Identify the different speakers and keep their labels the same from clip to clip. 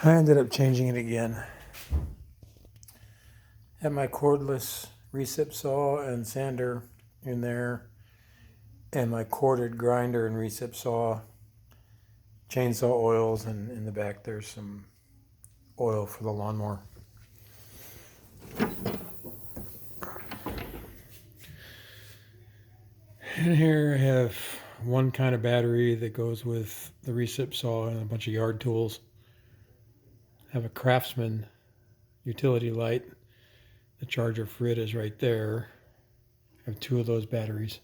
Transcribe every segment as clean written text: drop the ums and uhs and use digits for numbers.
Speaker 1: I ended up changing it again. Had my cordless recip saw and sander in there, and my corded grinder and recip saw, chainsaw oils, and in the back there's some oil for the lawnmower. And here I have one kind of battery that goes with the recip saw and a bunch of yard tools. I have a Craftsman utility light. The charger for it is right there. I have two of those batteries.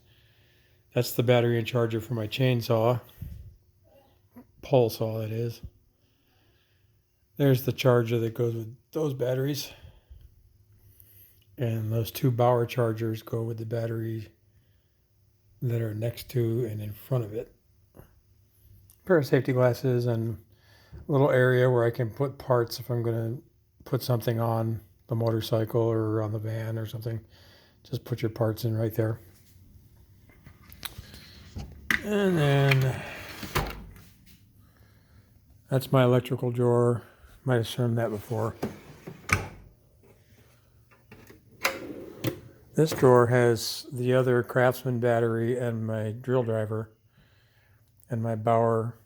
Speaker 1: That's the battery and charger for my chainsaw. Pole saw, that is. There's the charger that goes with those batteries. And those two Bauer chargers go with the battery that are next to and in front of it. A pair of safety glasses and a little area where I can put parts if I'm going to put something on the motorcycle or on the van or something. Just put your parts in right there. And then that's my electrical drawer. Might have shown that before. This drawer has the other Craftsman battery and my drill driver and my Bauer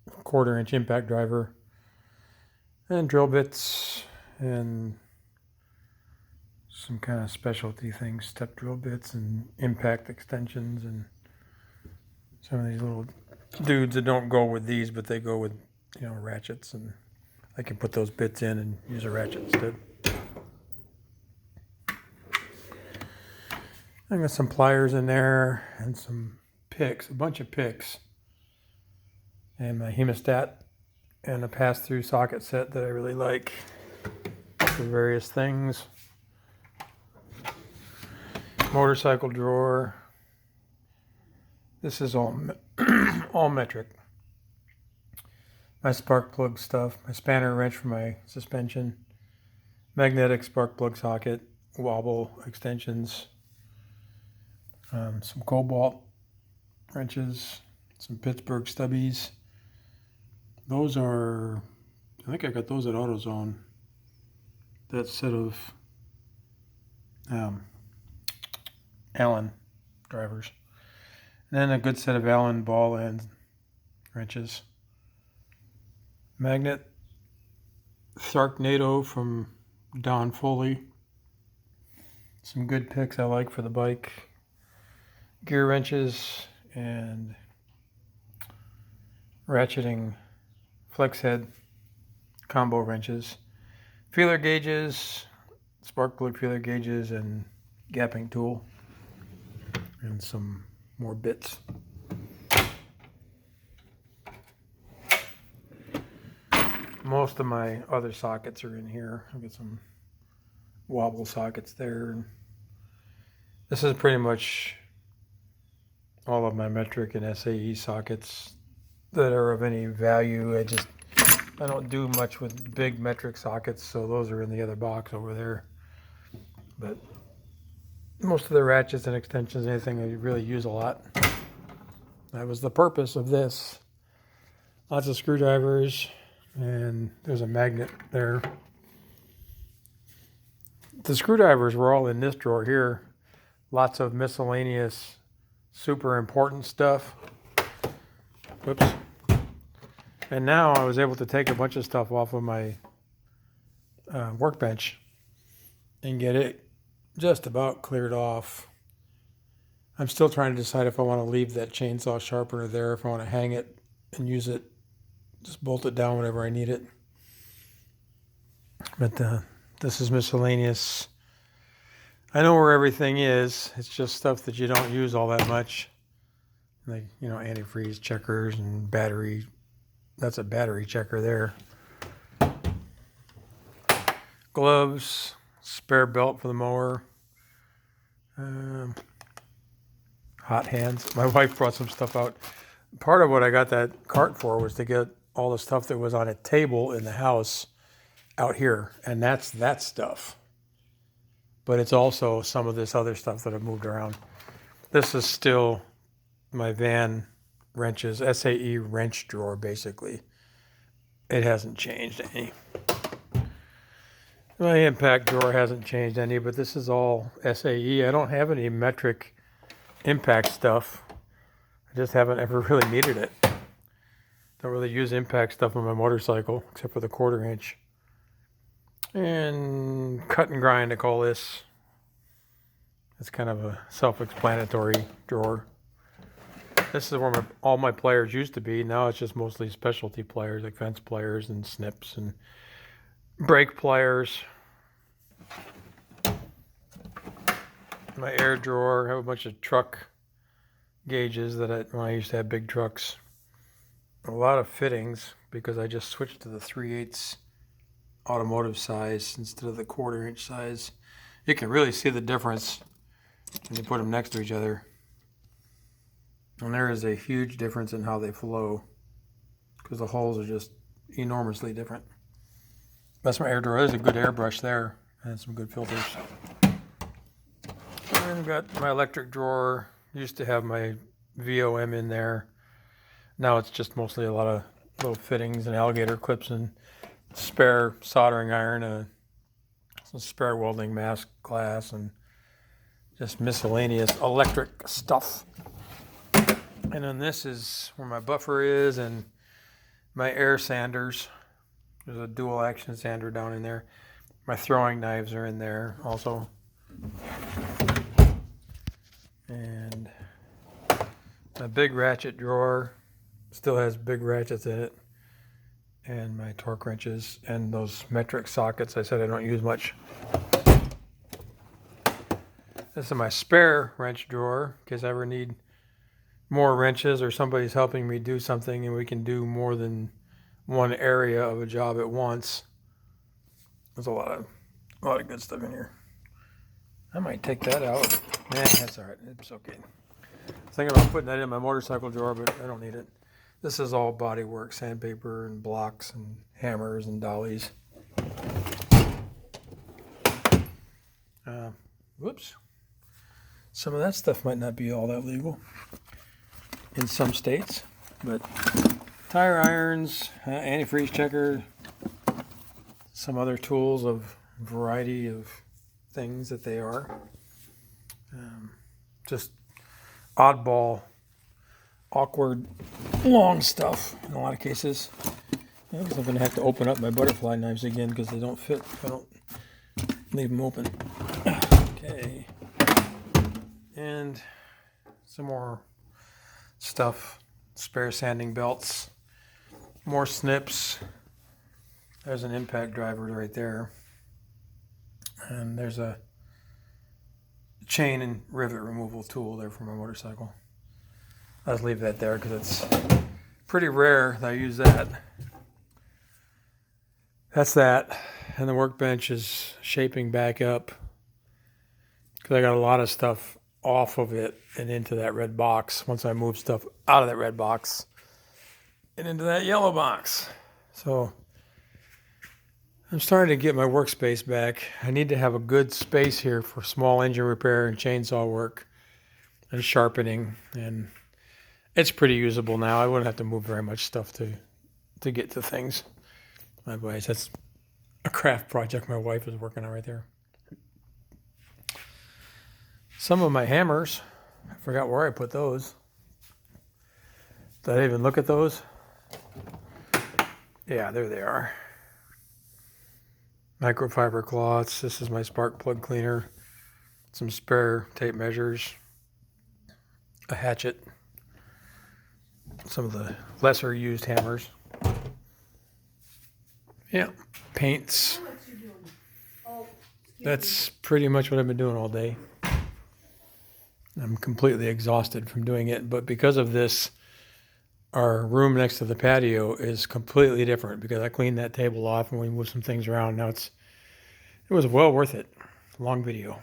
Speaker 1: 1/4 inch impact driver and drill bits and some kind of specialty things, step drill bits and impact extensions and some of these little dudes that don't go with these, but they go with, ratchets, and I can put those bits in and use a ratchet instead. I got some pliers in there and some picks, a bunch of picks, and my hemostat and a pass-through socket set that I really like for various things. Motorcycle drawer. This is all all metric. My spark plug stuff, my spanner wrench for my suspension, magnetic spark plug socket, wobble extensions, some cobalt wrenches, some Pittsburgh stubbies. Those are, I think I got those at AutoZone. That set of Allen drivers. And then a good set of Allen ball end wrenches. Magnet Sharknado from Don Foley. Some good picks I like for the bike. Gear wrenches and ratcheting flex head combo wrenches. Feeler gauges, spark plug feeler gauges, and gapping tool. And some more bits. Most of my other sockets are in here. I've got some wobble sockets there. This is pretty much all of my metric and SAE sockets that are of any value. I don't do much with big metric sockets, so those are in the other box over there. But most of the ratchets and extensions, anything I really use a lot. That was the purpose of this. Lots of screwdrivers, and there's a magnet there. The screwdrivers were all in this drawer here. Lots of miscellaneous, super important stuff. Whoops. And now I was able to take a bunch of stuff off of my workbench and get it just about cleared off. I'm still trying to decide if I want to leave that chainsaw sharpener there, if I want to hang it and use it, just bolt it down whenever I need it. But this is miscellaneous. I know where everything is. It's just stuff that you don't use all that much. Like, antifreeze checkers and battery. That's a battery checker there. Gloves, spare belt for the mower. Hot hands. My wife brought some stuff out. Part of what I got that cart for was to get all the stuff that was on a table in the house out here. And that's that stuff. But it's also some of this other stuff that I've moved around. This is still my van wrenches, SAE wrench drawer, basically. it hasn't changed any. My impact drawer hasn't changed any, but this is all SAE. I don't have any metric impact stuff. I just haven't ever really needed it. Don't really use impact stuff on my motorcycle, except for the 1/4 inch. And cut and grind, I call this. It's kind of a self-explanatory drawer. This is where all my pliers used to be. Now it's just mostly specialty pliers, like fence pliers and snips and brake pliers. My air drawer, I have a bunch of truck gauges that when I used to have big trucks. A lot of fittings because I just switched to the 3/8 automotive size instead of the 1/4 inch size. You can really see the difference when you put them next to each other. And there is a huge difference in how they flow because the holes are just enormously different. That's my air drawer. There's a good airbrush there and some good filters. And I've got my electric drawer. Used to have my VOM in there. Now it's just mostly a lot of little fittings and alligator clips and spare soldering iron, some spare welding mask glass, and just miscellaneous electric stuff. And then this is where my buffer is and my air sanders. There's a dual action sander down in there. My throwing knives are in there also. And my big ratchet drawer still has big ratchets in it. And my torque wrenches and those metric sockets I said I don't use much. This is my spare wrench drawer in case I ever need more wrenches or somebody's helping me do something and we can do more than one area of a job at once. There's a lot of good stuff in here. I might take that out. Nah, that's all right. It's okay. I was thinking about putting that in my motorcycle drawer, but I don't need it. This is all body work, sandpaper and blocks and hammers and dollies. Whoops. Some of that stuff might not be all that legal in some states, but tire irons, antifreeze checker, some other tools of variety of things that they are. Just oddball, awkward, long stuff in a lot of cases. I guess I'm going to have to open up my butterfly knives again because they don't fit if I don't leave them open. Okay. And some more stuff, spare sanding belts, more snips. There's an impact driver right there. And there's a chain and rivet removal tool there for my motorcycle. I'll just leave that there because it's pretty rare that I use that. That's that. And the workbench is shaping back up because I got a lot of stuff off of it and into that red box once I move stuff out of that red box and into that yellow box. So I'm starting to get my workspace back. I need to have a good space here for small engine repair and chainsaw work and sharpening, and it's pretty usable now. I wouldn't have to move very much stuff to get to things. Otherwise, that's a craft project my wife is working on right there. Some of my hammers, I forgot where I put those. Did I even look at those? Yeah, there they are. Microfiber cloths. This is my spark plug cleaner. Some spare tape measures. A hatchet. Some of the lesser used hammers. Yeah, paints. That's pretty much what I've been doing all day. I'm completely exhausted from doing it, but because of this, our room next to the patio is completely different because I cleaned that table off and we moved some things around. Now it was well worth it. Long video.